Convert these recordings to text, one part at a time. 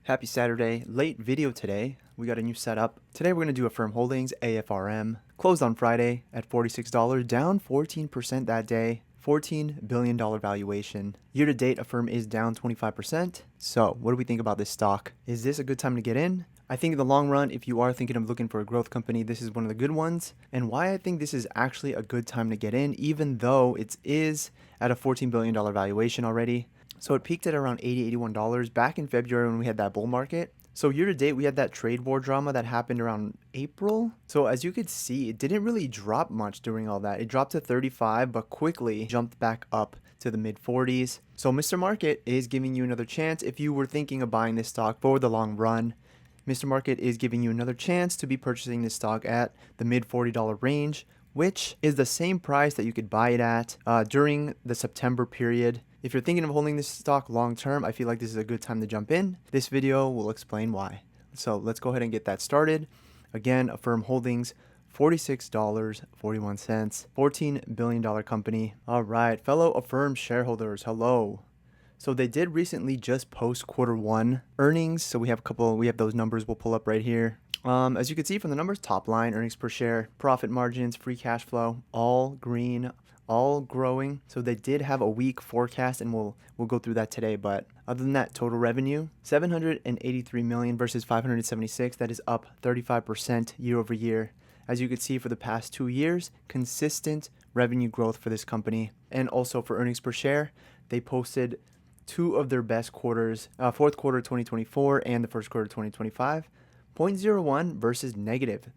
Happy Saturday. Late video today. We got a new setup. Today we're going to do Affirm Holdings, AFRM. Closed on Friday at $46, down 14% that day. $14 billion valuation. Year to date, Affirm is down 25%. So what do we think about this stock? Is this a good time to get in? I think in the long run, if you are thinking of looking for a growth company, this is one of the good ones. And why I think this is actually a good time to get in, even though it is at a $14 billion valuation already. So it peaked at around $80, $81 back in February when we had that bull market. So year to date, we had that trade war drama that happened around April. So as you could see, it didn't really drop much during all that. It dropped to 35, but quickly jumped back up to the mid 40s. So Mr. Market is giving you another chance if you were thinking of buying this stock for the long run. Mr. Market is giving you another chance to be purchasing this stock at the mid $40 range, which is the same price that you could buy it at during the September period. If you're thinking of holding this stock long term, I feel like this is a good time to jump in. This video will explain why. So let's go ahead and get that started. Again, Affirm Holdings, $46.41, $14 billion company. All right, fellow Affirm shareholders, hello. So they did recently just post Q1 earnings. So we have those numbers we'll pull up right here. As you can see from the numbers, top line, earnings per share, profit margins, free cash flow, all green, all growing. So they did have a weak forecast, and we'll go through that today. But other than that, total revenue, $783 million versus $576. That is up 35% year over year. As you can see, for the past 2 years, consistent revenue growth for this company. And also for earnings per share, they posted two of their best quarters, fourth quarter 2024 and the first quarter 2025. 0.01 versus negative.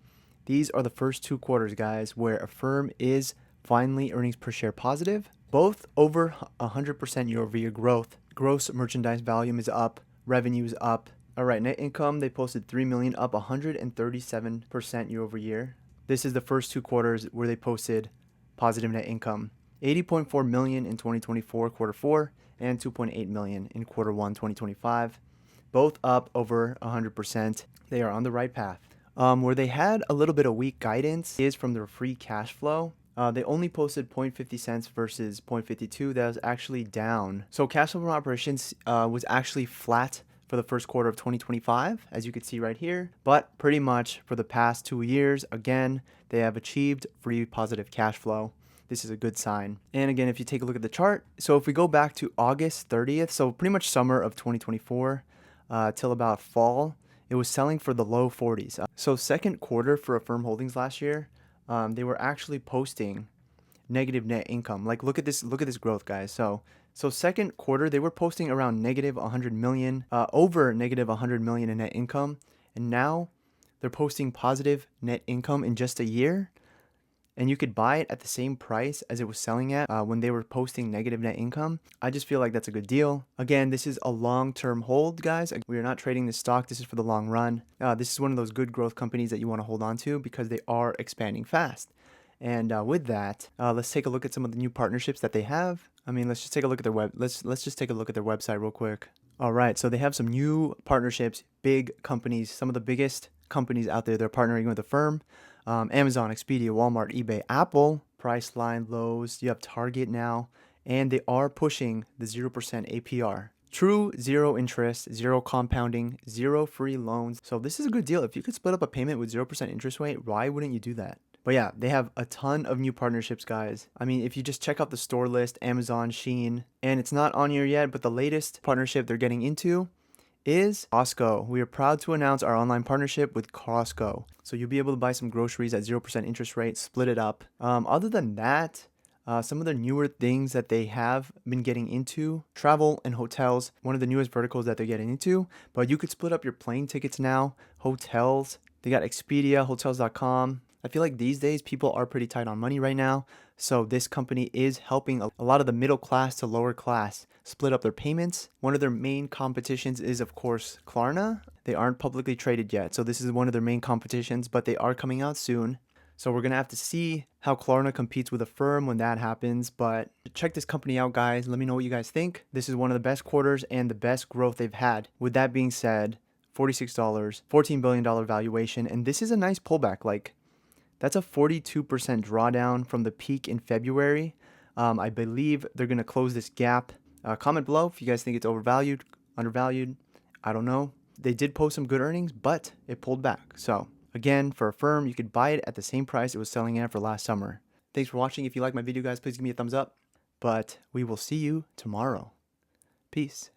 These are the first 2 quarters, guys, where Affirm is finally earnings per share positive, both over 100% year over year growth. Gross merchandise volume is up, revenue is up. All right, net income, they posted $3 million, up 137% year over year. This is the first 2 quarters where they posted positive net income. $80.4 million in 2024 quarter 4 and $2.8 million in quarter 1 2025. Both up over 100%. They are on the right path. Where they had a little bit of weak guidance is from their free cash flow. They only posted 0.50 cents versus 0.52. That was actually down. So cash flow from operations was actually flat for the first quarter of 2025, as you can see right here. But pretty much for the past 2 years, again, they have achieved free positive cash flow. This is a good sign. And again, if you take a look at the chart, so if we go back to August 30th, so pretty much summer of 2024 till about fall, it was selling for the low 40s. So second quarter for Affirm Holdings last year, they were actually posting negative net income. Like look at this growth, guys. So second quarter they were posting around negative 100 million, over negative 100 million in net income, and now they're posting positive net income in just a year. And you could buy it at the same price as it was selling at when they were posting negative net income. I just feel like that's a good deal. Again, this is a long-term hold, guys. We are not trading this stock. This is for the long run. This is one of those good growth companies that you want to hold on to because they are expanding fast. And with that, let's take a look at some of the new partnerships that they have. I mean, let's just take a look at their let's just take a look at their website real quick. All right, so they have some new partnerships, big companies, some of the biggest companies out there. They're partnering with Affirm. Amazon, Expedia, Walmart, eBay, Apple, Priceline, Lowe's. You have Target now, and they are pushing the 0% APR. True zero interest, zero compounding, zero free loans. So this is a good deal. If you could split up a payment with 0% interest rate, why wouldn't you do that? But yeah, they have a ton of new partnerships, guys. I mean, if you just check out the store list, Amazon, Shein, and it's not on here yet, but the latest partnership they're getting into is Costco. We are proud to announce our online partnership with Costco. So you'll be able to buy some groceries at 0% interest rate, split it up. Other than that, some of the newer things that they have been getting into, travel and hotels, one of the newest verticals that they're getting into. But you could split up your plane tickets now, hotels. They got Expedia, hotels.com. I feel like these days people are pretty tight on money right now. So this company is helping a lot of the middle class to lower class split up their payments. One of their main competitions is, of course, Klarna. They aren't publicly traded yet. So this is one of their main competitions, but they are coming out soon. So we're going to have to see how Klarna competes with Affirm when that happens. But check this company out, guys. Let me know what you guys think. This is one of the best quarters and the best growth they've had. With that being said, $46, $14 billion valuation. And this is a nice pullback. Like, that's a 42% drawdown from the peak in February. I believe they're going to close this gap. Comment below if you guys think it's overvalued, undervalued. I don't know. they did post some good earnings, but it pulled back. So again, for Affirm, you could buy it at the same price it was selling at for last summer. Thanks for watching. If you like my video, guys, please give me a thumbs up. But we will see you tomorrow. Peace.